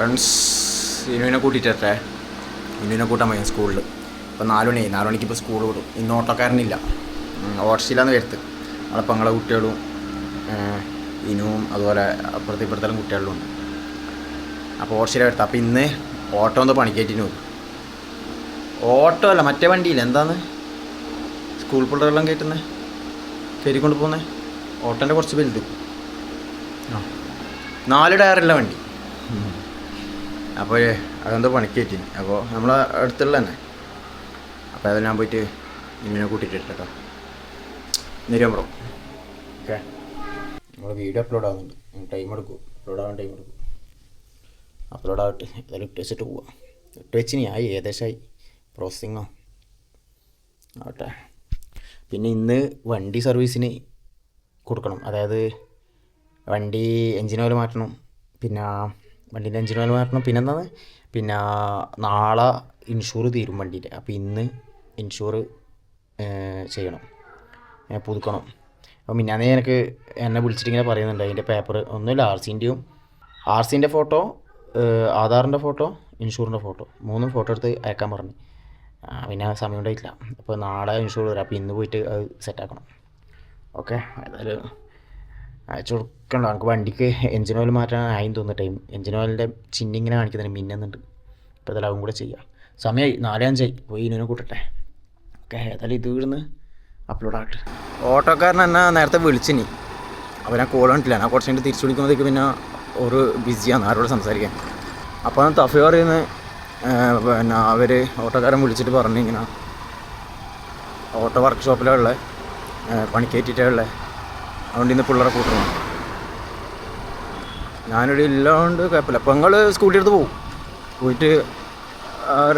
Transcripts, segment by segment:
Friends ഇനുവിനെ കൂട്ടിയിട്ടെ. ഇനുവിനെ കൂട്ടാൻ പോയി സ്കൂളിൽ. ഇപ്പോൾ 4 മണിക്ക് ഇപ്പോൾ സ്കൂൾ വിടും. ഇന്ന് ഓട്ടോക്കാരനില്ല, ഓട്ടോയിലാന്ന് വരുത്ത്. നമ്മളെ പെങ്ങളെ കുട്ടികളും ഇനുവും അതുപോലെ ഇപ്പുറത്തെല്ലാം കുട്ടികളിലും ഉണ്ട്. അപ്പോൾ ഓട്ടോയിലാണ് വരുത്ത്. അപ്പോൾ ഇന്ന് ഓട്ടോ ഒന്ന് പണിക്കേറ്റിന് പോകും. ഓട്ടോ അല്ല, മറ്റേ വണ്ടിയില്ല, എന്താന്ന് സ്കൂൾ പിള്ളേരെല്ലാം കയറ്റുന്നത്, കയറിക്കൊണ്ട് പോകുന്നത്. ഓട്ടോൻ്റെ കുറച്ച് വലുത്, 4 ടയറുള്ള വണ്ടി. അപ്പോൾ അതെന്തോ പണിക്കേറ്റിന്. അപ്പോൾ നമ്മളെ അടുത്തുള്ള തന്നെ. അപ്പോൾ അത് ഞാൻ പോയിട്ട് ഇങ്ങനെ കൂട്ടിയിട്ടിട്ട് കേട്ടോ. നിരം ബ്രോ. ഓക്കെ, നമ്മൾ വീഡിയോ അപ്ലോഡ് ആകുന്നുണ്ട്. ടൈം എടുക്കും, അപ്ലോഡ് ആവാൻ ടൈം എടുക്കും. അപ്ലോഡ് ആവട്ടെ, ഏതായാലും ഇട്ട് വെച്ചിട്ട് പോവാം. ഇട്ട് വെച്ചിനി ആയി, ഏകദേശമായി പ്രോസസ്സിങ്ങോ ആവട്ടെ. പിന്നെ ഇന്ന് വണ്ടി സർവീസിന് കൊടുക്കണം. അതായത് വണ്ടി എൻജിൻ ഓയിൽ മാറ്റണം, പിന്നെ വണ്ടീൻ്റെ എൻജിൻ ഓയിൽ മാറ്റണം. പിന്നെന്താണ്, പിന്നെ നാളെ ഇൻഷൂർ തീരും വണ്ടീൻ്റെ. അപ്പോൾ ഇന്ന് ഇൻഷൂർ ചെയ്യണം, പുതുക്കണം. അപ്പോൾ മിന്നാന്നേ എന്നെ വിളിച്ചിട്ടിങ്ങനെ പറയുന്നുണ്ട് അതിൻ്റെ പേപ്പർ. ഒന്നുമില്ല, ആർ സിൻ്റെ ഫോട്ടോ, ആധാറിൻ്റെ ഫോട്ടോ, ഇൻഷൂറിൻ്റെ ഫോട്ടോ, 3 ഫോട്ടോ എടുത്ത് അയക്കാൻ പറഞ്ഞു. പിന്നെ സമയം ഉണ്ടായിട്ടില്ല. അപ്പോൾ നാളെ ഇൻഷൂർ തരാം. അപ്പോൾ ഇന്ന് പോയിട്ട് അത് സെറ്റാക്കണം. ഓക്കെ, ഏതായാലും അയച്ചു കൊടുക്കണ്ട. നമുക്ക് വണ്ടിക്ക് എൻജിൻ ഓയിൽ മാറ്റാൻ ആയെന്ന് തോന്നുന്ന ടൈം. എൻജിൻ ഓയിലിൻ്റെ ചിഹ്നിങ്ങനെ കാണിക്കുന്നുണ്ട്, മിന്നുന്നുണ്ട്. ഇപ്പോൾ ഏതായാലും അതും കൂടെ ചെയ്യാം. സമയമായി 4:05. പോയി ഇതിനെ കൂട്ടട്ടെ. ഓക്കെ, ഏതായാലും ഇത് ഇവിടുന്ന് അപ്ലോഡ് ആകട്ടെ. ഓട്ടോക്കാരൻ എന്നെ നേരത്തെ വിളിച്ചിനി. അപ്പോൾ ഞാൻ കോൾ കണ്ടില്ല. ഞാൻ കുറച്ച് കഴിഞ്ഞ് തിരിച്ചു വിളിക്കുമ്പോഴത്തേക്ക് പിന്നെ ഒരു ബിസിയാണ്, ആരോട് സംസാരിക്കാൻ. അപ്പോൾ തഫി പറയുന്നത്, പിന്നെ അവർ ഓട്ടോക്കാരൻ വിളിച്ചിട്ട് പറഞ്ഞു ഇങ്ങനെ ഓട്ടോ വർക്ക്ഷോപ്പിലുള്ള പണിക്കേറ്റിട്ടുള്ള, അതുകൊണ്ട് ഇന്ന് പിള്ളേരെ കൂട്ടണം. ഞാനിവിടെ ഇല്ലാണ്ട് കുഴപ്പമില്ല. അപ്പോൾ നിങ്ങൾ സ്കൂട്ടി എടുത്ത് പോയിട്ട്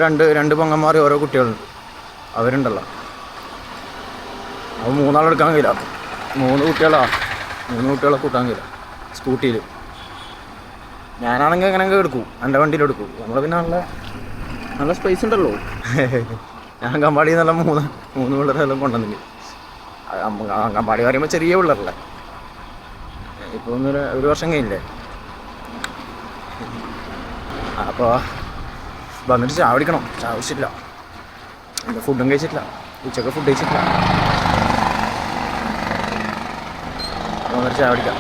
രണ്ട് പെങ്ങന്മാർ ഓരോ കുട്ടികളുണ്ട്, അവരുണ്ടല്ലോ. അപ്പോൾ 3 ആളെടുക്കാൻ കഴിയില്ല. 3 കുട്ടികളെ കൂട്ടാൻ കഴിയില്ല സ്കൂട്ടിയിൽ. ഞാനാണെങ്കിൽ എങ്ങനെയൊക്കെ എടുക്കും, എൻ്റെ വണ്ടിയിലെടുക്കും. നമ്മൾ പിന്നെ നല്ല സ്പേസ് ഉണ്ടല്ലോ. ഞാൻ കമ്പാടിയിൽ നിന്നുള്ള 3 പിള്ളേരെല്ലാം കൊണ്ടുവന്നില്ല. അങ്കമ്പാടി പറയുമ്പോൾ ചെറിയ പിള്ളേരല്ലേ. ഇപ്പോൾ ഒരു വർഷം കഴിഞ്ഞില്ലേ. അപ്പോൾ വന്നിട്ട് ചാവടിക്കണം. ചാവിച്ചിട്ടില്ല, ഫുഡും കഴിച്ചിട്ടില്ല, ഉച്ചക്ക് ഫുഡ് കഴിച്ചിട്ടില്ല. വന്നിട്ട് ചാവടിക്കാം.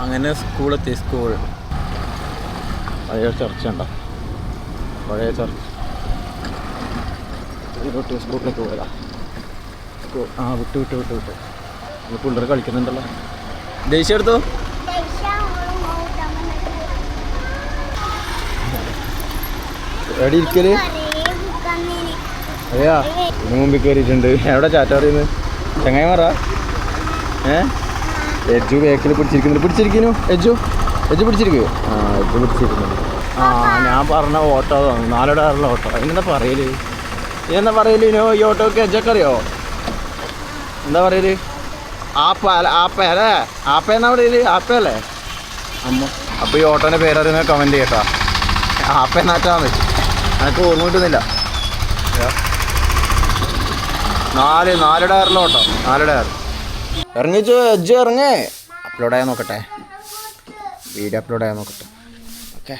അങ്ങനെ സ്കൂളെത്തി. സ്കൂൾ പഴയ ചർച്ച ഉണ്ടോ, പഴയ ചർച്ച. സ്കൂളിലേക്ക് പോയതാ. വിട്ടു പിള്ളേർ കളിക്കുന്നുണ്ടല്ലോ. ദേഷ്യം എടുത്തു. എവിടെ ഇരിക്കല്? അതെയാ, ഇതിന് മുമ്പിൽ കയറിയിട്ടുണ്ട്. എവിടെ ചാറ്റ പറയുന്നത്? ചങ്ങായിമാറാ? എജ്ജു ബാക്കിൽ പിടിച്ചിരിക്കുന്നു. എജ്ജു പിടിച്ചിരിക്കൂ. എജ്ജു പിടിച്ചിരിക്കുന്നുണ്ട്. ഞാൻ പറഞ്ഞ ഓട്ടോ 4 ടയറുള്ള ഓട്ടോ. എന്താ പറയല് ഇനോ? ഈ ഓട്ടോക്ക് എജ്ജൊക്കെ അറിയോ? എന്താ പറയല്? ആപ്പയെന്നാ പറയല്? ആപ്പയല്ലേ അമ്മ? അപ്പോൾ ഈ ഓട്ടോൻ്റെ പേരറിയുന്ന കമൻറ്റ് ചെയ്യട്ടോ. ആപ്പയെന്നാറ്റാ മതി, എനിക്ക് ഓർമ്മ കിട്ടുന്നില്ല. 4 ടയറുള്ള ഓട്ടോ, 4 ടയർ. ഇറങ്ങിച്ചു, എജ്ജ് ഇറങ്ങേ. അപ്ലോഡ് ആയാൽ നോക്കട്ടെ, വീഡിയോ അപ്ലോഡ് ആയാൽ നോക്കട്ടെ. ഓക്കെ,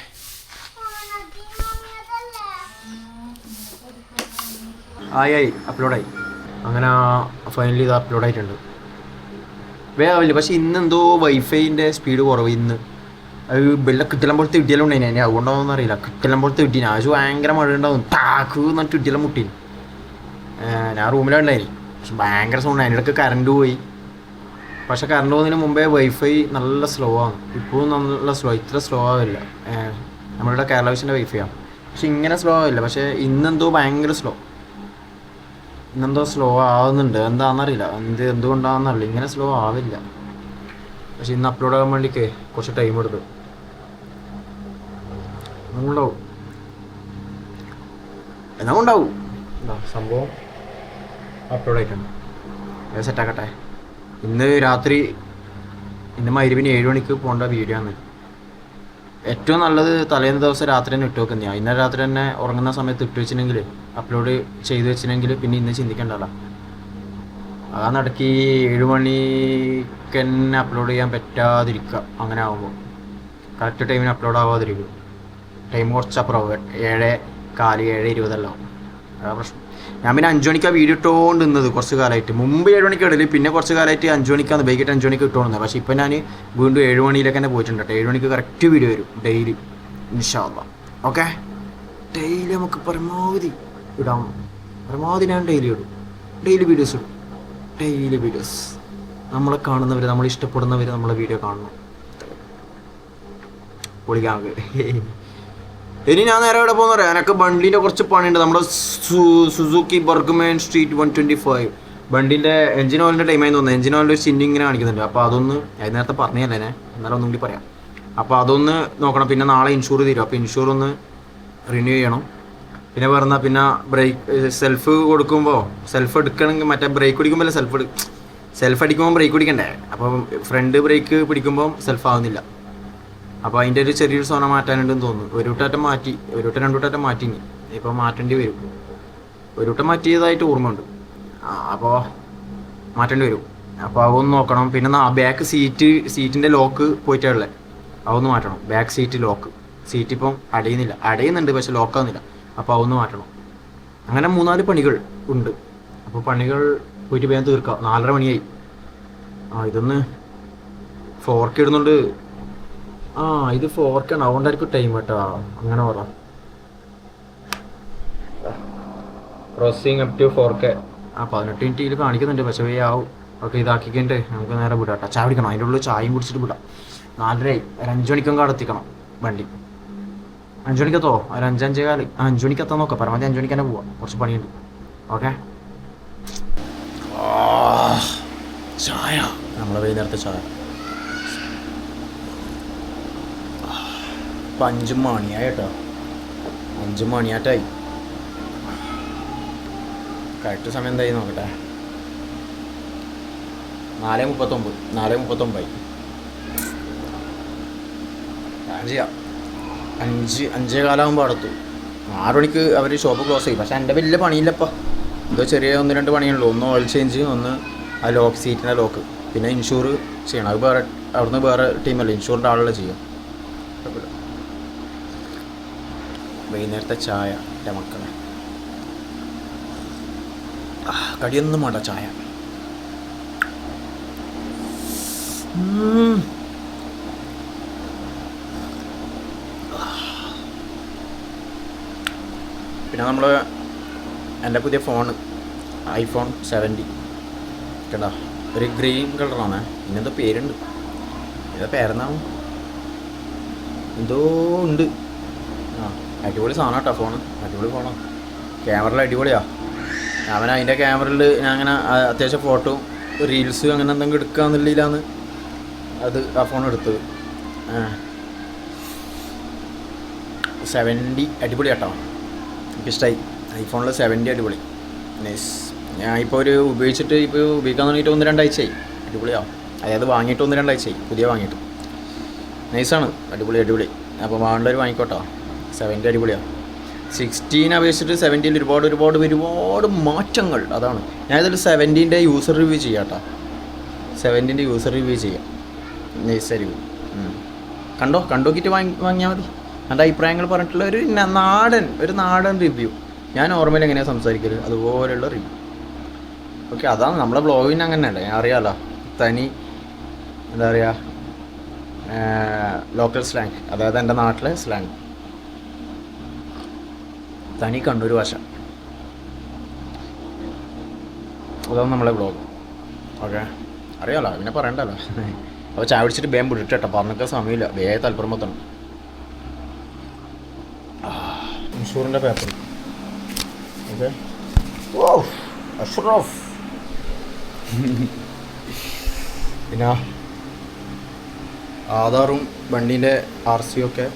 ആയി അപ്ലോഡായി. അങ്ങനെ ഫൈനലി ഇത് അപ്ലോഡ് ആയിട്ടുണ്ട്. വേഗമില്ല, പക്ഷേ ഇന്നെന്തോ വൈഫൈൻ്റെ സ്പീഡ് കുറവ്. ഇന്ന് അത് വെള്ളം കിട്ടലം പോലത്തെ ഇടിയെല്ലാം ഉണ്ടായിന്. അതുകൊണ്ടാണെന്ന് അറിയില്ല, കിട്ടലം പോലത്തെ ഇട്ടീന്. ആവശ്യം ഭയങ്കര മഴ ഉണ്ടാവും. താക്ക് എന്നിട്ട് ഇടിയെല്ലാം മുട്ടീന്. ഞാൻ റൂമിലുണ്ടായിന്, പക്ഷെ ഭയങ്കര സൗണ്ട്. അതിനിടയ്ക്ക് കറണ്ട് പോയി. പക്ഷെ കറണ്ട് പോകുന്നതിന് മുമ്പേ വൈഫൈ നല്ല സ്ലോ ആണ്. ഇപ്പോൾ നല്ല സ്ലോ, ഇത്ര സ്ലോ ആവില്ല. നമ്മളുടെ കേരള വിഷൻ്റെ വൈഫൈയാണ്, പക്ഷെ ഇങ്ങനെ സ്ലോ ആവില്ല. പക്ഷേ ഇന്നെന്തോ ഭയങ്കര സ്ലോ ആവുന്നുണ്ട്. എന്താണെന്നറിയില്ല, എന്തുകൊണ്ടാണെന്നറിയില്ല, ഇങ്ങനെ സ്ലോ ആവില്ല. പക്ഷെ ഇന്ന് അപ്ലോഡ് ആകാൻ വേണ്ടിക്ക് കുറച്ച് ടൈം എടുത്തു. ഉണ്ടാവും സംഭവം അപ്ലോഡ് ആയിട്ടുണ്ട്. സെറ്റാക്കട്ടെ. ഇന്ന് രാത്രി ഇന്ന് മഗ്‌രിബിന് 7 മണിക്ക് പോകേണ്ട വീഡിയോ ആണ്. ഏറ്റവും നല്ലത് തലേന്ന് ദിവസം രാത്രി തന്നെ ഇട്ട് വെക്കുന്നതാണ്. ഇന്നലെ രാത്രി തന്നെ ഉറങ്ങുന്ന സമയത്ത് ഇട്ട് വെച്ചിട്ടുണ്ടെങ്കിൽ, അപ്ലോഡ് ചെയ്ത് വെച്ചിട്ടുണ്ടെങ്കിൽ പിന്നെ ഇന്ന് ചിന്തിക്കണ്ടല്ലോ. ആ നടക്ക് 7 മണിക്ക് തന്നെ അപ്ലോഡ് ചെയ്യാൻ പറ്റാതിരിക്കുക. അങ്ങനെ ആകുമ്പോൾ കറക്റ്റ് ടൈമിന് അപ്ലോഡ് ആവാതിരിക്കും. ടൈം കുറച്ചപ്പുറമാവും, 7:15 7:20 അതാ പ്രശ്നം. ഞാൻ പിന്നെ 5 മണിക്കാണ് വീഡിയോ ഇട്ടുകൊണ്ട് നിന്നത് കുറച്ച് കാലമായിട്ട്. മുമ്പ് 7 മണിക്ക് ഇടല്, പിന്നെ കുറച്ച് കാലമായിട്ട് 5 മണിക്കാണ്, വൈകിട്ട് 5 മണിക്ക് ഇട്ടുകൊണ്ടിരുന്നത്. പക്ഷേ ഇപ്പം ഞാൻ വീണ്ടും 7 മണിയിലേക്ക് തന്നെ പോയിട്ടുണ്ട് കേട്ടോ. 7 മണിക്ക് കറക്റ്റ് വീഡിയോ വരും ഡെയിലി, ഇൻഷാ അല്ലാഹ്. ഓക്കെ, ഡെയിലി നമുക്ക് പരമാവധി ഇടാം. പരമാവധി ഞാൻ ഡെയിലി ഇടും, ഡെയിലി വീഡിയോസ് ഇടും. ഡെയിലി വീഡിയോസ് നമ്മളെ കാണുന്നവർ, നമ്മൾ ഇഷ്ടപ്പെടുന്നവർ നമ്മളെ വീഡിയോ കാണണം. പൊളിക്കാങ്ക്. ഇനി ഞാൻ നേരെ ഇവിടെ പോകുന്ന പറയാം. എനിക്ക് ബണ്ടിൻ്റെ കുറച്ച് പണിയുണ്ട്. നമ്മുടെ സുസുക്കി ബർഗ്മാൻ സ്ട്രീറ്റ് 125 ബണ്ടിൻ്റെ എഞ്ചിൻ ഓയിലിൻ്റെ ടൈമായി തോന്നുന്നു. എഞ്ചിൻ ഓയിലിൻ്റെ ഒരു ചിഹ്നം ഇങ്ങനെ കാണിക്കുന്നുണ്ട്. അപ്പോൾ അതൊന്ന് നേരത്തെ പറഞ്ഞതല്ലേ ഞാൻ, എന്നാലും ഒന്നും കൂടി പറയാം. അപ്പോൾ അതൊന്ന് നോക്കണം. പിന്നെ നാളെ ഇൻഷൂർ തീരും. അപ്പോൾ ഇൻഷൂർ ഒന്ന് റിന്യൂ ചെയ്യണം. പിന്നെ പറഞ്ഞാൽ പിന്നെ ബ്രേക്ക് സെൽഫ് കൊടുക്കുമ്പോൾ, സെൽഫ് എടുക്കണമെങ്കിൽ മറ്റേ ബ്രേക്ക് പിടിക്കുമ്പോൾ സെൽഫ് അടിക്കുമ്പോൾ ബ്രേക്ക് പിടിക്കണ്ടേ. അപ്പം ഫ്രണ്ട് ബ്രേക്ക് പിടിക്കുമ്പോൾ സെൽഫ് ആവുന്നില്ല. അപ്പോൾ അതിൻ്റെ ഒരു ചെറിയൊരു സാധനം മാറ്റാനുണ്ടെന്ന് തോന്നുന്നു. ഒരു വട്ടം മാറ്റി, ഒരു വട്ടം 2 വട്ടം മാറ്റി. ഇപ്പോൾ മാറ്റേണ്ടി വരും. ഒരു വട്ടം മാറ്റിയതായിട്ട് ഓർമ്മയുണ്ട്. അപ്പോൾ മാറ്റേണ്ടി വരും. അപ്പോൾ അതൊന്ന് നോക്കണം. പിന്നെ ബാക്ക് സീറ്റിൻ്റെ ലോക്ക് പോയിട്ടുള്ളത്, അതൊന്ന് മാറ്റണം. ബാക്ക് സീറ്റ് ലോക്ക്, സീറ്റ് ഇപ്പം അടയുന്നുണ്ട് പക്ഷെ ലോക്കാവുന്നില്ല. അപ്പോൾ അതൊന്ന് മാറ്റണം. അങ്ങനെ 3-4 പണികൾ ഉണ്ട്. അപ്പോൾ പണികൾ പോയിട്ട് വേഗം തീർക്കാം. 4:30 മണിയായി. ഇതൊന്ന് 4K ഇടുന്നുണ്ട്. ഇത് 4K ആണ്, അതുകൊണ്ടായിരിക്കും ടൈം കേട്ടോ. അങ്ങനെ പറ, crossing up to 4K 18 minute കാണിക്കുന്നുണ്ട്. പക്ഷേ ആവും. ഓക്കെ, ഇതാക്കിക്കഴിഞ്ഞിട്ട് നമുക്ക് നേരെ വിടാം കേട്ടോ. ചായ കുടിക്കണം. അതിൻ്റെ ഉള്ളിൽ ചായയും കുടിച്ചിട്ട് വിടാം. 4:30 ഒരു 5 മണിക്കൊക്കെ എത്തിക്കണം വണ്ടി. 5 മണിക്കെത്തോ? ഒരു 5-5:15 5 മണിക്ക് എത്താൻ നോക്കാം. പരമാവധി 5 മണിക്ക് തന്നെ പോവാം. കുറച്ച് പണിയുണ്ട്. ഓക്കെ, ചായ, നമ്മളെ വൈകുന്നേരത്തെ ചായ. ഇപ്പം 5 മണിയായി കേട്ടോ. 5 മണിയായിട്ടായി. കറക്റ്റ് സമയം എന്തായി നോക്കട്ടെ. 4:39 4:39 ചെയ്യാം. 5-5:15 അടുത്തു. 6 മണിക്ക് അവർ ഷോപ്പ് ക്ലോസ് ചെയ്യും. പക്ഷേ എൻ്റെ വലിയ പണിയില്ലപ്പോൾ. എന്തോ ചെറിയ 1-2 പണിയുള്ളൂ. ഒന്ന് ഓയിൽ ചേഞ്ച്, ഒന്ന് ആ ലോക്ക്, സീറ്റിൻ്റെ ലോക്ക്, പിന്നെ ഇൻഷൂർ ചെയ്യണം. അത് വേറെ അവിടുന്ന് വേറെ ടീമല്ലേ, ഇൻഷൂറിൻ്റെ ആളുകൾ ചെയ്യും. വൈകുന്നേരത്തെ ചായ എൻ്റെ മക്കളെ. കടിയൊന്നും വേണ്ട, ചായ. പിന്നെ നമ്മൾ എൻ്റെ പുതിയ ഫോണ് iPhone 17 കേട്ടോ. ഒരു ഗ്രീൻ കളറാണ്. ഇന്നെന്തോ പേരുണ്ട്. ഏതാ പേരെന്നാണ്, എന്തോ ഉണ്ട്. അടിപൊളി സാധനം കേട്ടോ ഫോണ്. അടിപൊളി ഫോണാണ്. ക്യാമറയിൽ അടിപൊളിയാണ്. ഞാൻ അതിൻ്റെ ക്യാമറയിൽ ഞാൻ അങ്ങനെ അത്യാവശ്യം ഫോട്ടോ, റീൽസ് അങ്ങനെ എന്തെങ്കിലും എടുക്കാമെന്നുള്ളതിലാണ് ആ ഫോൺ എടുത്തത്. 70 അടിപൊളി കേട്ടോ. എനിക്കിഷ്ടമായി. iPhone 70 അടിപൊളി, നൈസ്. ഞാൻ ഇപ്പോൾ ഉപയോഗിക്കാൻ തുടങ്ങിയിട്ട് 1-2 ആഴ്ചയായി. അടിപൊളിയാണ്. അതായത് വാങ്ങിയിട്ട് 1-2 ആഴ്ചയായി, പുതിയ വാങ്ങിയിട്ട്. നൈസാണ്, അടിപൊളി. അപ്പോൾ വേണ്ടവർ വാങ്ങിക്കോട്ടോ. 70 അടിപൊളിയാണ്. 16 അപേക്ഷിച്ചിട്ട് 70 ഒരുപാട് മാറ്റങ്ങൾ. അതാണ് ഞാനിതിൽ 70ൻ്റെ യൂസർ റിവ്യൂ ചെയ്യാം കേട്ടോ. 70ൻ്റെ യൂസർ റിവ്യൂ ചെയ്യാം. നൈസായിരിക്കും. കണ്ടോക്കിയിട്ട് വാങ്ങിയാൽ മതി. എൻ്റെ അഭിപ്രായങ്ങൾ പറഞ്ഞിട്ടുള്ള ഒരു നാടൻ റിവ്യൂ. ഞാൻ നോർമലി എങ്ങനെയാണ് സംസാരിക്കരുത് അതുപോലെയുള്ള റിവ്യൂ. ഓക്കെ, അതാണ് നമ്മളെ ബ്ലോഗിന് അങ്ങനെയല്ലേ, ഞാൻ അറിയാമല്ലോ. തനി എന്താ പറയുക, ലോക്കൽ സ്ലാങ്, അതായത് എൻ്റെ നാട്ടിലെ സ്ലാങ്, തനി കണ്ണൂർ ഭാഷ. അതാണ് നമ്മളെ ബ്ലോഗ്. ഓക്കെ, അറിയാമല്ലോ, പിന്നെ പറയണ്ടല്ലോ. അപ്പോൾ ചായ പിടിച്ചിട്ട് വേഗം വിട്ടിട്ട് കേട്ടോ. പറഞ്ഞൊക്കെ സമയമില്ല, വേഗം തലപ്പുറം എത്തണം. ഇൻഷൂറിൻ്റെ പേപ്പർ. ഓക്കെ, ഓ അഷ്റഫ്. പിന്നെ ആധാറും വണ്ടീൻ്റെ RC ഒക്കെ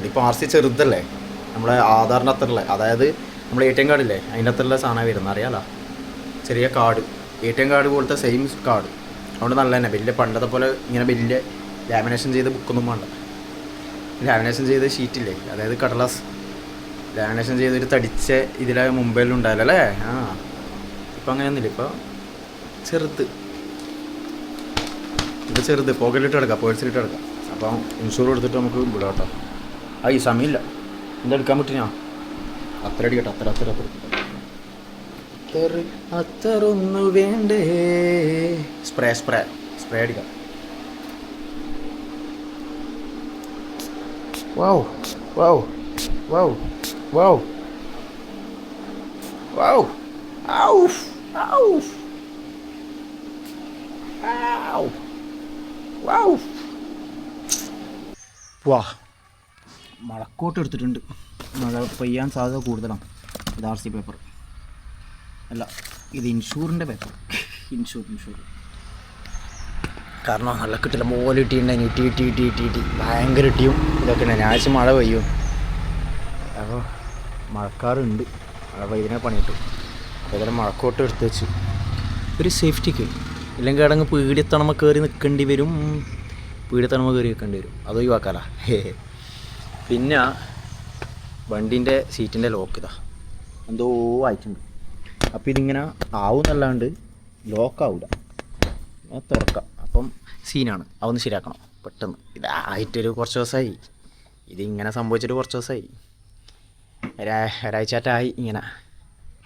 ഇതിപ്പോൾ RC ചെറുതല്ലേ, നമ്മളെ ആധാറിൻ്റെ അത്രയുള്ള, അതായത് നമ്മൾ ATM കാർഡില്ലേ അതിൻ്റെ അത്രയുള്ള സാധനം വരുന്നത്, അറിയാലോ. ചെറിയ കാർഡ്, ATM കാർഡ് പോലത്തെ സെയിം കാർഡ്. അതുകൊണ്ട് നല്ല തന്നെ വലിയ പണ്ടത്തെ പോലെ ഇങ്ങനെ വലിയ ലാമിനേഷൻ ചെയ്ത ബുക്കൊന്നും വേണ്ട. ലാമിനേഷൻ ചെയ്ത ഷീറ്റില്ലേ, അതായത് കടലാസ് ലാമിനേഷൻ ചെയ്തൊരു തടിച്ച ഇതിലെ മുംബൈയിലും ഉണ്ടാവില്ല അല്ലേ. ആ ഇപ്പം അങ്ങനെയൊന്നുമില്ല. ഇപ്പോൾ ചെറുത് ഇത് ചെറുത് പോക്കറ്റിലിട്ട് കിടക്കാം, പേഴ്സിലിട്ട് കിടക്കാം. അപ്പം ഇൻഷൂർ കൊടുത്തിട്ട് നമുക്ക് വിടാം കേട്ടോ. ആ ഈ സമയമില്ല എന്താ എടുക്കാൻ പറ്റിനാ, അത്ര അടിക്കട്ടെ, അത്രൊന്നു വേണ്ടേ. സ്പ്രേ അടിക്കാം. വാവ് വാവ് വാവ് വാവ് വാവ് ഔഫ് ഔഫ് ഔഫ് വാവ്. വാ മഴക്കോട്ട് എടുത്തിട്ടുണ്ട്. മഴ പെയ്യാൻ സാധ്യത കൂടുതലാണ്. ഇത് RC പേപ്പർ അല്ല, ഇത് ഇൻഷൂറിൻ്റെ പേപ്പർ. ഇൻഷൂർ കാരണം നല്ല കിട്ടില്ല പോലെ ഇട്ടിട്ടുണ്ടായി. ഇട്ടി ഭയങ്കര ഇട്ടിയും ഇതൊക്കെ ഉണ്ട്. ഞായറാഴ്ച മഴ പെയ്യും. അപ്പോൾ മഴക്കാറുണ്ട്, മഴ പെയ്തിനെ പണിയിട്ടു. അതേപോലെ മഴക്കോട്ട് എടുത്ത് വെച്ച് ഒരു സേഫ്റ്റിക്ക്, ഇല്ലെങ്കിൽ അടങ്ങ് പീടിയത്തണമ കയറി നിൽക്കേണ്ടി വരും. അത് ഒഴിവാക്കാല. പിന്നെ വണ്ടീൻ്റെ സീറ്റിൻ്റെ ലോക്ക് ഇതാ എന്തോ ആയിട്ടുണ്ട്. അപ്പോൾ ഇതിങ്ങനെ ആവുന്നല്ലാണ്ട് ലോക്കാവില്ല, തുറക്കാം. അപ്പം സീനാണ്, അതൊന്ന് ശരിയാക്കണം പെട്ടെന്ന്. ഇതായിട്ടൊരു കുറച്ച് ദിവസമായി, ഇതിങ്ങനെ സംഭവിച്ചിട്ട് കുറച്ച് ദിവസമായി, ഒരാഴ്ചയായിട്ടായി ഇങ്ങനെ.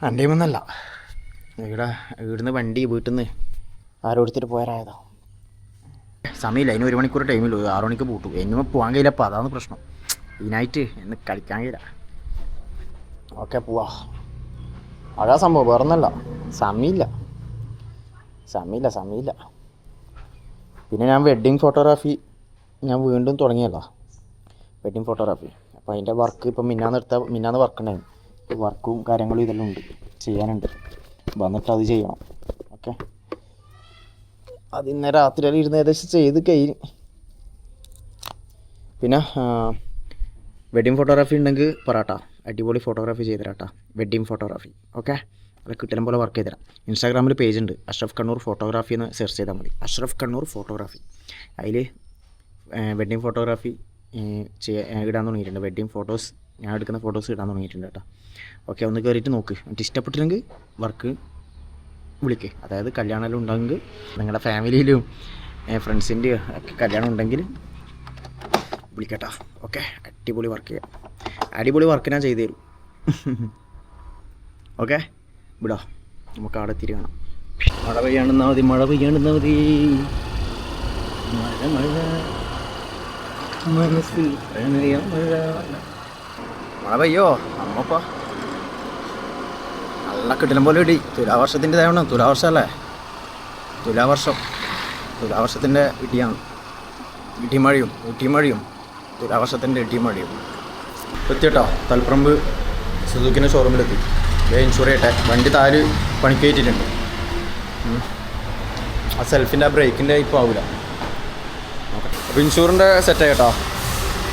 അണ്ടേമൊന്നല്ല, ഇവിടുന്ന് വണ്ടി വീട്ടിൽ നിന്ന് ആരോ എടുത്തിട്ട് പോരായതാ. സമയമില്ല, അതിന് 1 മണിക്കൂർ ടൈമില്ല. 6 മണിക്ക് പൂട്ടു. എന്നും പോകാൻ കഴിയില്ല. അപ്പോൾ അതാണ് പ്രശ്നം. ഇതിനായിട്ട് എന്നെ കളിക്കാൻ കഴിയില്ല. ഓക്കെ പോവാ. അതാ സംഭവം, വേറൊന്നല്ല. സമയമില്ല. പിന്നെ ഞാൻ വെഡ്ഡിങ് ഫോട്ടോഗ്രാഫി വീണ്ടും തുടങ്ങിയല്ലോ, വെഡ്ഡിങ് ഫോട്ടോഗ്രാഫി. അപ്പോൾ അതിൻ്റെ വർക്ക് ഇപ്പം മിന്നാന്ന് വർക്ക് ഉണ്ടായിരുന്നു. വർക്കും കാര്യങ്ങളും ഇതെല്ലാം ഉണ്ട്, ചെയ്യാനുണ്ട്. വന്നിട്ട് അത് ചെയ്യണം. ഓക്കെ, അത് ഇന്ന് രാത്രി ഇരുന്ന് ഏകദേശം ചെയ്ത് കഴിഞ്ഞ്. പിന്നെ വെഡ്ഡിങ് ഫോട്ടോഗ്രാഫി ഉണ്ടെങ്കിൽ പറട്ടാ, അടിപൊളി ഫോട്ടോഗ്രാഫി ചെയ്തുതരാട്ടാ. വെഡ്ഡിങ് ഫോട്ടോഗ്രാഫി ഓക്കെ, അത് കിട്ടലും പോലെ വർക്ക് ചെയ്തുതരാം. ഇൻസ്റ്റാഗ്രാമിൽ പേജ് ഉണ്ട്, അഷ്റഫ് കണ്ണൂർ ഫോട്ടോഗ്രാഫി എന്ന് സെർച്ച് ചെയ്താൽ മതി. അഷ്റഫ് കണ്ണൂർ ഫോട്ടോഗ്രാഫി. അതിൽ വെഡ്ഡിങ് ഫോട്ടോഗ്രാഫി ഇടാൻ തുടങ്ങിയിട്ടുണ്ട്. വെഡ്ഡിങ് ഫോട്ടോസ്, ഞാൻ എടുക്കുന്ന ഫോട്ടോസ് ഇടാൻ തുടങ്ങിയിട്ടുണ്ട് കേട്ടോ. ഓക്കെ, ഒന്ന് കയറിയിട്ട് നോക്ക്. എന്നിട്ട് ഇഷ്ടപ്പെട്ടില്ലെങ്കിൽ വർക്ക് വിളിക്ക്. അതായത് കല്യാണമെല്ലാം ഉണ്ടെങ്കിൽ, നിങ്ങളുടെ ഫാമിലിയിലും ഫ്രണ്ട്സിൻ്റെയും ഒക്കെ കല്യാണം ഉണ്ടെങ്കിൽ വിളിക്കട്ടാ. ഓക്കെ, അടിപൊളി വർക്ക് ചെയ്യാം. അടിപൊളി വർക്ക് ഞാൻ ചെയ്തു തരും. ഓക്കെ, വിടാം, നമുക്ക് അവിടെ എത്തിയിട്ട് കാണാം. മഴ പെയ്യാണ്ടെന്നാൽ മതി, മഴ മനസ്സിൽ മഴ പെയ്യോ അമ്മപ്പാ. നല്ല കിട്ടലും പോലെ ഇടി. തുലാവർഷത്തിൻ്റെ ഇതാവണോ, തുലാവർഷമല്ലേ, തുലാവർഷത്തിൻ്റെ ഇടിയാണ്. ഇടിമഴയും തുലാവർഷത്തിൻ്റെ ഇടിമഴയും. എത്തിട്ടോ, തലപ്പറമ്പ് സുസുക്കിൻ്റെ ഷോറൂമിലെത്തി. ഇൻഷൂർ ചെയ്യട്ടെ. വണ്ടി താല് പണിക്കേറ്റിട്ടുണ്ട്. ആ സെൽഫിൻ്റെ ബ്രേക്കിൻ്റെ ഇപ്പോൾ ആവില്ല. അപ്പോൾ ഇൻഷൂറിൻ്റെ സെറ്റ് കേട്ടോ.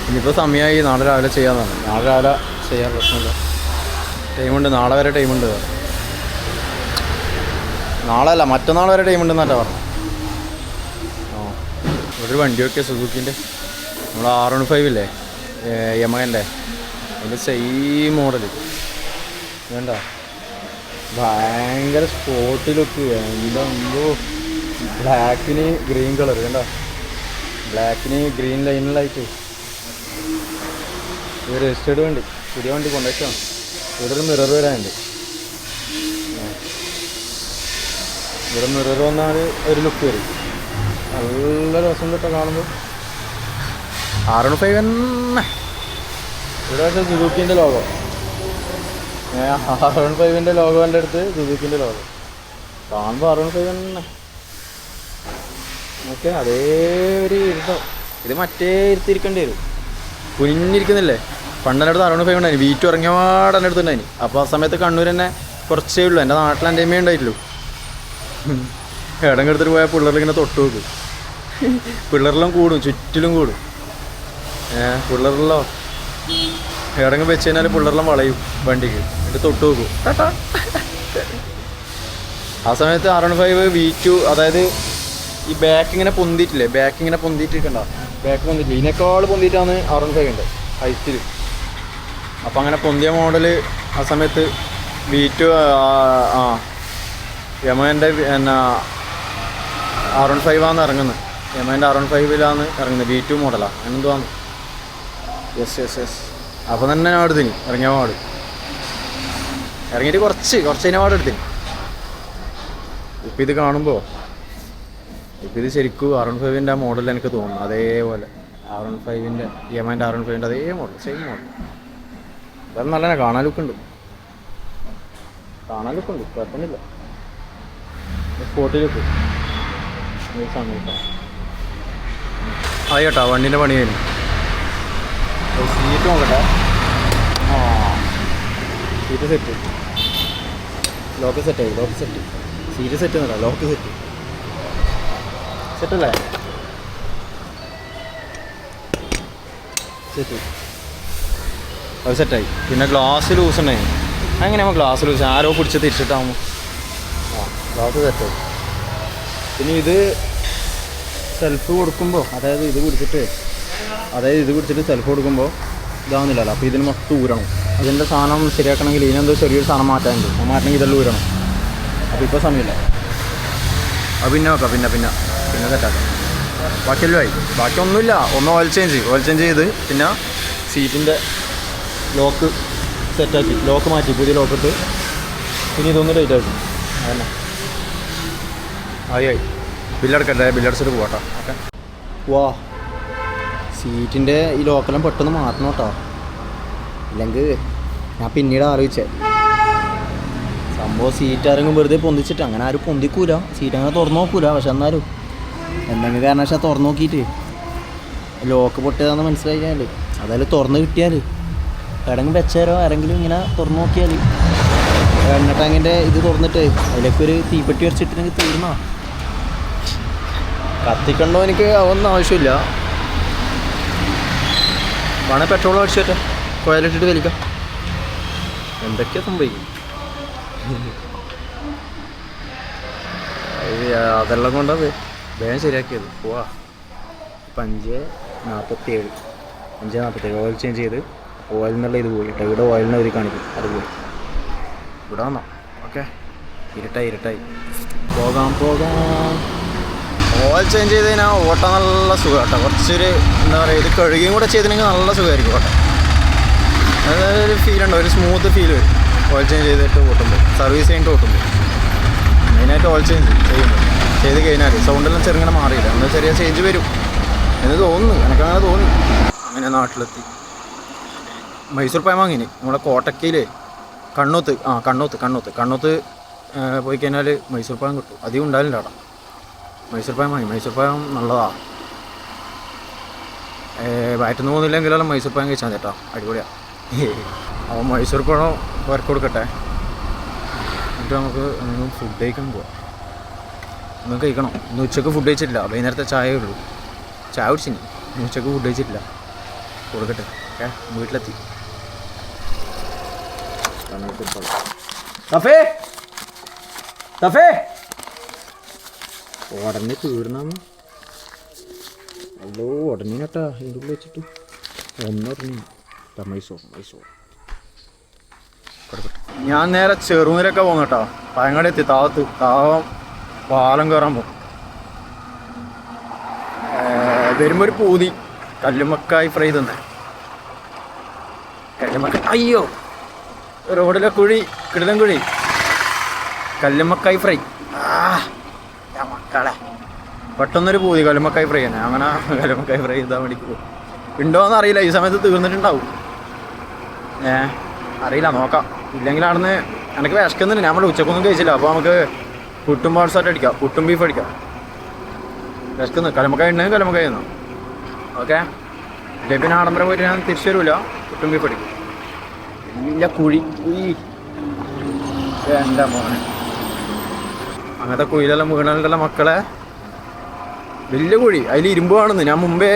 ഇനിയിപ്പോൾ സമയമായി, നാളെ രാവിലെ ചെയ്യാമെന്നാണ്. നാളെ രാവിലെ ചെയ്യാൻ പ്രശ്നമില്ല, ടൈമുണ്ട്. നാളെ വരെ ടൈമുണ്ട്. നാളെ അല്ല, മറ്റന്നാൾ വരെ ടൈമുണ്ടെന്നാട്ടാ പറഞ്ഞു. ഒരു വണ്ടി നോക്കിയ സുസുക്കിൻ്റെ, നമ്മൾ 615 ഇല്ലേ, യമഹൻ്റെ, അതിൻ്റെ സെയിം മോഡൽ വേണ്ട. ഭയങ്കര സ്പോർട്ടി ലുക്ക്. എന്താ ബ്ലാക്കിന് ഗ്രീൻ കളർ വേണ്ട, ബ്ലാക്കിന് ഗ്രീൻ ലൈനിലായിട്ട്. ഇത് രജിസ്റ്റേർഡ് വണ്ടി, പുതിയ വണ്ടി കൊണ്ടുവച്ചാണ്. ഇവിടെ ഒരു മിറർ വരാനുണ്ട്. ഇവിടെ മിറർ വന്നാൽ ഒരു ലുക്ക് വരും. നല്ല രസം കിട്ടാ കാണുമ്പോൾ. 615 തന്നെ. ഇവിടെ പക്ഷേ സുസുക്കിൻ്റെ ലോഗോ, 615ൻ്റെ ലോഗോ എൻ്റെ അടുത്ത്, സുസുക്കിൻ്റെ ലോഗോ കാണുമ്പോൾ 615 തന്നെ. ഓക്കെ, അതേ ഒരു ഇരുത്തം. ഇത് മറ്റേ ഇരുത്തിരിക്കേണ്ടി വരും. കുനിഞ്ഞിരിക്കുന്നില്ലേ. പണ്ട് എൻ്റെ അടുത്ത് 615 ഉണ്ടായിരുന്നു. വീറ്റു ഇറങ്ങിയ പാട് എൻ്റെ അടുത്തുണ്ടായിന്. അപ്പോൾ ആ സമയത്ത് കണ്ണൂർ തന്നെ കുറച്ചേ ഉള്ളൂ. എൻ്റെ നാട്ടിൽ എൻ്റെ അമ്മയേ ഉണ്ടായിട്ടുള്ളൂ. ഇടം കെടുത്തിട്ട് പോയാൽ പിള്ളേരിങ്ങനെ തൊട്ട് നോക്കും. പിള്ളേരെല്ലാം കൂടും, ചുറ്റിലും കൂടും. പിള്ളേരെല്ലാം ഇടങ്ങ് വെച്ച് കഴിഞ്ഞാൽ പിള്ളേരെല്ലാം വളയും വണ്ടിക്ക്, എന്നിട്ട് തൊട്ട് നോക്കും. ആ സമയത്ത് 615 V2, അതായത് ഈ ബാക്ക് ഇങ്ങനെ പൊന്തിയിട്ടില്ലേ, ബാക്ക് ഇങ്ങനെ പൊന്തിയിട്ടിരിക്കണ്ട, ബാക്ക് പൊന്തിയിട്ടില്ല, ഇതിനേക്കാൾ പൊന്തിയിട്ടാണ് R15 ഉണ്ട് ഹൈറ്റിൽ. അപ്പം അങ്ങനെ പൊന്തിയ മോഡൽ ആ സമയത്ത് V2 യമഹൻ്റെ പിന്നെ R15 ആണ് ഇറങ്ങുന്നത്. യമഹൻ്റെ R15 ഇറങ്ങുന്നത്, V2 മോഡലാണ് അങ്ങനെ എന്തോ ആണ്. യെസ്. അപ്പോൾ തന്നെ ഞാൻ എടുത്തിന് ഇറങ്ങിയ പാട്, ഇറങ്ങിയിട്ട് കുറച്ച് കഴിഞ്ഞ പാട് എടുത്തിന്. ഇപ്പം ഇത് കാണുമ്പോൾ ഇപ്പം ഇത് ശരിക്കും R15 ആ മോഡൽ എനിക്ക് തോന്നുന്നു. അതേപോലെ R15 യമഹൻ്റെ R15 അതേ മോഡൽ, സെയിം മോഡൽ. അത് നല്ല കാണാൻ ലുക്കുണ്ട്, കുഴപ്പമൊന്നുമില്ല. സ്പോട്ടിലേക്ക് സമയത്താണ് അത് കേട്ടോ വണ്ടീൻ്റെ പണി കഴിഞ്ഞു. സീറ്റ് നോക്കട്ടെ. Seat set, lock set, seat set എന്നല്ല, ലോക്ക് സെറ്റല്ലേ, അത് സെറ്റായി. പിന്നെ ഗ്ലാസ് ലൂസ് ഉണ്ടായി. അങ്ങനെ നമ്മൾ ഗ്ലാസ് ലൂസ് ആരോ പിടിച്ച് തിരിച്ചിട്ടാകുമ്പോൾ ഗ്ലാസ് സെറ്റായി. പിന്നെ ഇത് സെൽഫ് കൊടുക്കുമ്പോൾ, അതായത് ഇത് പിടിച്ചിട്ട് സെൽഫ് കൊടുക്കുമ്പോൾ ഇതാവുന്നില്ലല്ലോ. അപ്പോൾ ഇതിന് മൊത്തം ഊരണം. അതിൻ്റെ സാധനം ശരിയാക്കണമെങ്കിൽ ഇതിനെന്തോ ചെറിയൊരു സാധനം മാറ്റാനുണ്ട്. ആ മാറ്റണമെങ്കിൽ ഇതെല്ലാം ഊരണം. അപ്പോൾ ഇപ്പോൾ സമയമില്ല. അത് പിന്നെ നോക്കാം, പിന്നെ സെറ്റാക്കാം. ബാക്കിയെല്ലാം ആയി. ബാക്കിയൊന്നുമില്ല. ഒന്ന് ഓയിൽ ചേഞ്ച് ചെയ്ത് പിന്നെ സീറ്റിൻ്റെ ലോക്ക് സെറ്റാക്കി, ലോക്ക് മാറ്റി, പുതിയ ലോക്കിട്ട് പിന്നെ ഇതൊന്ന് ടൈറ്റ് ആക്കി. അതന്നെ ആയി. ബില്ലടക്കട്ടെ, ബില്ലടിച്ചിട്ട് പോകട്ടോ. ഓക്കെ. വാ, സീറ്റിൻ്റെ ഈ ലോക്കെല്ലാം പെട്ടെന്ന് മാറ്റണം കേട്ടോ, ഇല്ലെങ്കിൽ ഞാൻ പിന്നീട് ആലോചിച്ചേ. സംഭവം സീറ്റ് ആരെങ്കിലും വെറുതെ പൊന്തിച്ചിട്ട് അങ്ങനെ ആരും പൊന്തിക്കൂല, സീറ്റ് അങ്ങനെ തുറന്നു നോക്കൂല. പക്ഷെ എന്നാലും എന്തെങ്കിലും കാരണവശാൽ തുറന്നു നോക്കിയിട്ട് ലോക്ക് പൊട്ടിയതാണെന്ന് മനസ്സിലാക്കിയാൽ, അതായത് തുറന്ന് കിട്ടിയാൽ എവിടെങ്കിലും വെച്ചേരോ ആരെങ്കിലും ഇങ്ങനെ തുറന്നു നോക്കിയാൽ എണ്ണ ടാങ്കിൻ്റെ ഇത് തുറന്നിട്ട് അതിലേക്ക് ഒരു തീപ്പെട്ടി വരച്ചിട്ടുണ്ടെങ്കിൽ തീർന്നോ. കത്തിക്കണ്ടോ എനിക്ക് അതൊന്നും ആവശ്യമില്ല. വേണേൽ പെട്രോൾ അടിച്ചിട്ട് കോയിലിട്ടിട്ട് വലിക്കാം. എന്തൊക്കെയാ സംഭവിക്കും. അതെല്ലാം കൊണ്ടത് വേഗം ശരിയാക്കിയത്. പോവാ. 5:47 ഓയിൽ ചേഞ്ച് ചെയ്ത് ഓയിൽ എന്നുള്ള ഇത് പോയി കേട്ടോ. ഇവിടെ ഓയിലിനെ ഒരു കാണിക്കും, അത് പോയി. ഇവിടെ വന്നോ. ഓക്കെ. ഇരുട്ടായി പോകാം. ഓയിൽ ചേഞ്ച് ചെയ്ത് കഴിഞ്ഞാൽ ഓട്ടം നല്ല സുഖം കേട്ടോ. കുറച്ചൊരു എന്താ പറയുക, ഇത് കഴുകിയും കൂടെ ചെയ്തിട്ടുണ്ടെങ്കിൽ നല്ല സുഖമായിരിക്കും ഓട്ടം. അതൊരു ഫീലുണ്ട്, ഒരു സ്മൂത്ത് ഫീൽ വരും ഓയിൽ ചേഞ്ച് ചെയ്തിട്ട് ഓട്ടുമ്പോൾ, സർവീസ് കഴിഞ്ഞിട്ട് ഓട്ടുമ്പോൾ. മെയിനായിട്ട് ഓയിൽ ചേഞ്ച് ചെയ്ത് കഴിഞ്ഞാൽ സൗണ്ടെല്ലാം ചെറുങ്ങനെ മാറിയില്ല, എന്നാൽ ചെറിയ ചേഞ്ച് വരും എന്ന് തോന്നുന്നു, എനിക്കങ്ങനെ തോന്നി. അങ്ങനെ നാട്ടിലെത്തി. മൈസൂർ പായം വാങ്ങിനി നമ്മളെ കോട്ടക്കയിൽ കണ്ണൂത്ത് പോയി കഴിഞ്ഞാൽ മൈസൂർ പായം കിട്ടും. അധികം ഉണ്ടാവില്ല അവിടെ. മൈസൂർ പായം വാങ്ങി. മൈസൂർ പായം നല്ലതാണ്. വയറ്റുന്ന് പോകുന്നില്ലെങ്കിലെല്ലാം മൈസൂർ പായം കഴിച്ചാൽ മതി കേട്ടോ, അടിപൊളിയാണ്. അപ്പോൾ മൈസൂർ പഴം വർക്ക് കൊടുക്കട്ടെ. എന്നിട്ട് നമുക്ക് ഫുഡ് കഴിക്കാൻ പോവാം. ഒന്ന് കഴിക്കണം. ഇന്ന് ഉച്ചക്ക് ഫുഡ് കഴിച്ചിട്ടില്ല, വൈകുന്നേരത്തെ ചായയേ ഉള്ളൂ. ചായ കുടിച്ചിനി, ഇന്ന് ഉച്ചക്ക് ഫുഡ് കഴിച്ചിട്ടില്ല. കൊടുക്കട്ടെ. ഓക്കെ. വീട്ടിലെത്തി. ഉടനെ തീർന്നാന്ന് അല്ലോ, ഉടനെ കേട്ടാ എൻ്റെ ഉള്ളിൽ വെച്ചിട്ട് ഒന്നുടനെ. മൈസൂർ ഞാൻ നേരെ ചെറുനീരൊക്കെ പോകുന്നു കേട്ടോ. പയങ്ങാടി എത്തി. താവം പാലം കയറാൻ പോകും. വരുമ്പോൾ ഒരു പൂതി കല്ലുമ്മക്കായ് ഫ്രൈ തന്നെ. അയ്യോ, റോഡിലെ കിടിലം കുഴി കല്ലുമ്മക്കായ് ഫ്രൈ. മക്കളെ പെട്ടെന്നൊരു പൂതി കല്ലുമ്മക്കായ് ഫ്രൈ തന്നെ. അങ്ങനെ കല്ലുമ്മക്കായ് ഫ്രൈ ചെയ്താൽ വേണ്ടി പോകും. ഉണ്ടോയെന്ന് അറിയില്ല, ഈ സമയത്ത് തീർന്നിട്ടുണ്ടാവും. അറിയില്ല, നോക്കാം. ഇല്ലെങ്കിൽ അവിടുന്ന് എനിക്ക് വിശക്കുന്നുണ്ട്. നമ്മൾ ഉച്ചക്കൊന്നും കഴിച്ചില്ല. അപ്പോൾ നമുക്ക് പുട്ടും പാഴ്സായിട്ട് അടിക്കാം, പുട്ടും ബീഫ് അടിക്കാം. വിശക്കുന്നു. കല്ലുമ്മക്കായ് ഉണ്ടെങ്കിൽ കല്ലുമ്മക്കായ് തന്നോ. ഓക്കെ. ഇല്ലേ പിന്നെ ആഡംബരം പോയിട്ട് ഞാൻ തിരിച്ചു വരില്ല. പുട്ടും ബീഫ് അടിക്കും. വലിയ കുഴി എൻ്റെ മോനെ. അങ്ങനത്തെ കുഴിയിലെല്ലാം വീണുള്ള മക്കളെ, വലിയ കുഴി. അതിൽ ഇരുമ്പ് കാണുന്നു. ഞാൻ മുമ്പേ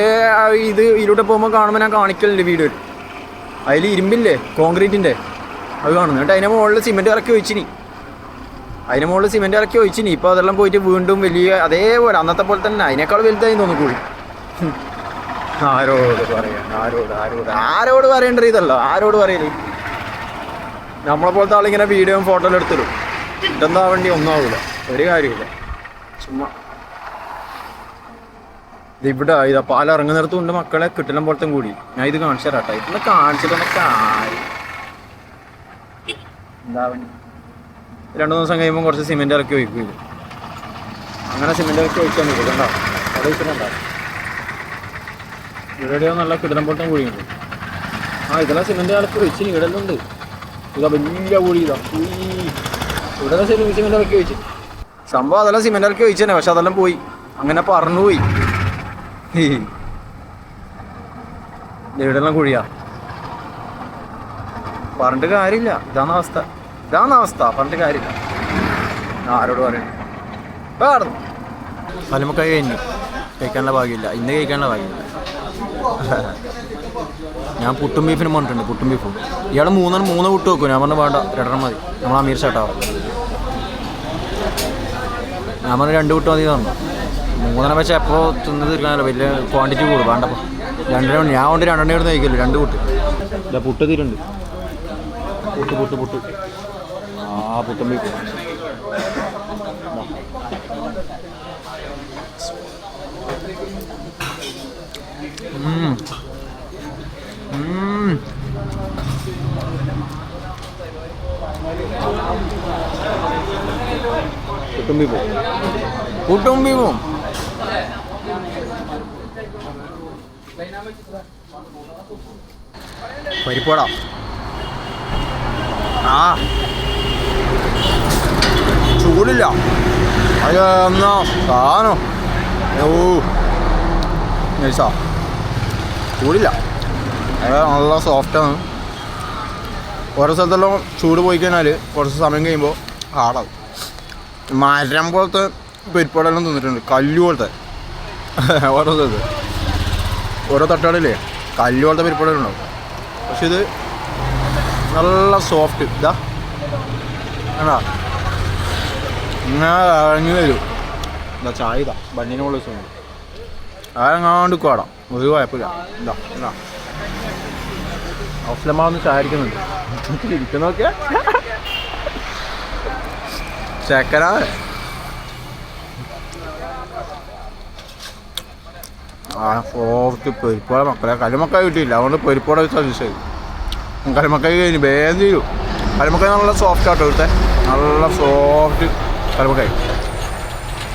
ഇതിലൂടെ പോകുമ്പോൾ കാണുമ്പോൾ ഞാൻ കാണിക്കലുണ്ട് വീഡിയോയിൽ. അതിൽ ഇരുമ്പില്ലേ, കോൺക്രീറ്റിൻ്റെ, അത് കാണുന്നു. എന്നിട്ട് അതിൻ്റെ മുകളിൽ സിമെൻറ്റ് ഇറക്കി വെച്ചിനി. അതിന് മുകളിൽ സിമെൻറ്റ് ഇറക്കി ഒഴിച്ചിനി. ഇപ്പോൾ അതെല്ലാം പോയിട്ട് വീണ്ടും വലിയ അതേപോലെ അന്നത്തെ പോലെ തന്നെ അതിനേക്കാൾ വലുതായി തോന്നുന്നു കൂടി. ആരോട് പറയാൻ, ആരോട് പറയേണ്ടത് ഇതല്ലോ, ആരോട് പറയല്? നമ്മളെ പോലത്തെ ആളിങ്ങനെ വീഡിയോയും ഫോട്ടോയും എടുത്തിടും. ഇതെന്താ വേണ്ടി ഒന്നും ആവില്ല, ഒരു കാര്യമില്ല. ചുമ്മാ ഇതിവിടെ ഇതാ പാൽ ഇറങ്ങുന്നിടത്തുണ്ട് മക്കളെ കിട്ടലും പോലത്തും കൂടി. ഞാൻ ഇത് കാണിച്ചു തരാട്ടോ. ഇതൊന്ന് കാണിച്ചിട്ടൊക്കെ കാര്യം എന്താ വേണ്ടി 2 ദിവസം കഴിയുമ്പോൾ കുറച്ച് സിമെൻറ്റ് ഇറക്കി ഒഴിക്കും. അങ്ങനെ സിമെൻറ്റ് ഇറക്കി ഒഴിക്കാൻ പറ്റും. കണ്ടോ അവിടെ വെച്ചിട്ടുണ്ടോ? ഇവിടെയോ നല്ല കിടലം പോലത്തും കുഴിയുണ്ട്. ഇതെല്ലാം സിമെൻറ്റ് ഇറക്കി വെച്ചിന്. ഇവിടെല്ലാം ഉണ്ട്. ഇതാ വലിയ കുഴി. ഇതാ ഇവിടെ സിമെൻറ്റ് ഇറക്കി വെച്ച് സംഭവം അതെല്ലാം സിമെൻറ്റ് ഇറക്കി വെച്ചു തന്നെ. പക്ഷെ അതെല്ലാം പോയി, അങ്ങനെ പറന്നുപോയി. ഇവിടെല്ലാം കുഴിയാ, പറഞ്ഞിട്ട് കാര്യമില്ല. ഇതാണ് അവസ്ഥ, പറഞ്ഞിട്ട് കാര്യമില്ല. ആരോട് പറയണേ? കല്ലുമ്മക്കായി കഴിഞ്ഞു, കഴിക്കാനുള്ള ഭാഗ്യമില്ല. ഇന്ന് കഴിക്കാനുള്ള ഭാഗ്യമില്ല. ഞാൻ പുട്ടും ബീഫിനും പറഞ്ഞിട്ടുണ്ട്. പുട്ടും ബീഫും ഇയാൾ 3 പുട്ട് വെക്കും. ഞാൻ പറഞ്ഞു വേണ്ട, 2 മതി. നമ്മൾ അമീർ ചേട്ടാവും. ഞാൻ പറഞ്ഞു 2 പുട്ട് മതി തന്നു. 3 വെച്ചാൽ എപ്പോൾ തിന്ന് തീർക്കാനല്ലോ, വലിയ ക്വാണ്ടിറ്റി കൂടും. വേണ്ടപ്പോൾ 2 ഞാൻ കൊണ്ട് 2 ഇവിടുന്ന് കഴിക്കില്ല. 2 പുട്ട്. ഇല്ല പുട്ട് തീരുണ്ട്. പുട്ട് പുട്ടും ബീഫ്. പുട്ടും ബീഫും പരിപ്പട. ചൂടില്ല അത് എന്നാ സാധനം. നൈസാ, ചൂടില്ല. അത് നല്ല സോഫ്റ്റാണ്. ഓരോ സ്ഥലത്തെല്ലാം ചൂട് പോയി കഴിഞ്ഞാൽ കുറച്ച് സമയം കഴിയുമ്പോൾ ഹാർഡാവും. മരം പോലത്തെ പരിപ്പടെല്ലാം തിന്നിട്ടുണ്ട്, കല്ല് പോലത്തെ. ഓരോ സ്ഥലത്ത് ഓരോ തട്ടുകളില്ലേ കല്ല് പോലത്തെ പരിപ്പടെല്ലാം ഉണ്ടാവും. പക്ഷെ ഇത് നല്ല സോഫ്റ്റ്. ഇതാ എന്നാ ഇങ്ങനെ ഇറങ്ങി വരും. എന്താ ചായ ഇതാ ബണ്ണിന് പോലെ ദിവസം അതെങ്ങാണ്ട് പാടാം, ഒരു കുഴപ്പമില്ല. എന്താ എന്നാ അവസരമാവെന്ന് ചായ അടിക്കുന്നുണ്ട്. ഇരിക്കുന്നൊക്കെ ചക്കര. സോഫ്റ്റ് പരിപ്പോടെ മക്കളെ. കല്ലുമക്കായി കിട്ടിയില്ല, അതുകൊണ്ട് പരിപ്പോടെ സജസ്റ്റ് ചെയ്തു. കല്ലുമക്കായി കഴിഞ്ഞ് വേഗം ചെയ്യും. കല്ലുമക്കായി നല്ല സോഫ്റ്റ് ആട്ടോ ഇവിടുത്തെ, നല്ല സോഫ്റ്റ് കല്ലുമക്കായി.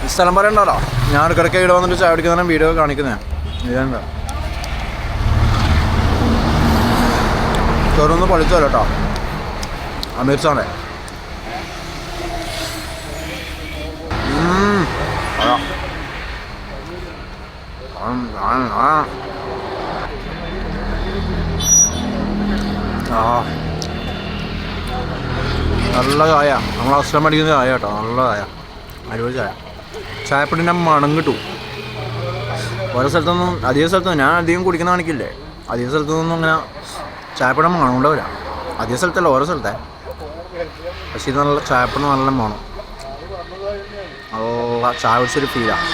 ഈ സ്ഥലം പറയണ്ടോ, ഞാൻ ഇടയ്ക്കിടയ്ക്ക് ഇവിടെ വന്നിട്ട് ചായ പിടിക്കുന്ന വീഡിയോ കാണിക്കുന്നതാണ്. ഇതെന്താ ചോറൊന്ന് പളിച്ചു തരാം കേട്ടോ. അമീർ സാറെ നല്ല ചായ, നമ്മൾ അസ്ലം അടിക്കുന്ന ചായ കേട്ടോ. നല്ല ചായ, അടിപൊളി ചായ. ചായപ്പൊടിൻ്റെ മണം കിട്ടും. ഓരോ സ്ഥലത്തൊന്നും ഞാൻ അധികം കുടിക്കുന്ന കാണിക്കില്ലേ, അധിക സ്ഥലത്തൊന്നും അങ്ങനെ ചായപ്പൊടി മണം ഉണ്ടാവില്ല. അധിക സ്ഥലത്തല്ല, ഓരോ സ്ഥലത്തെ. പക്ഷെ ഇത് നല്ല ചായപ്പൊടി നല്ല മണം, നല്ല ചായ കുടിച്ചൊരു ഫീലാണ്.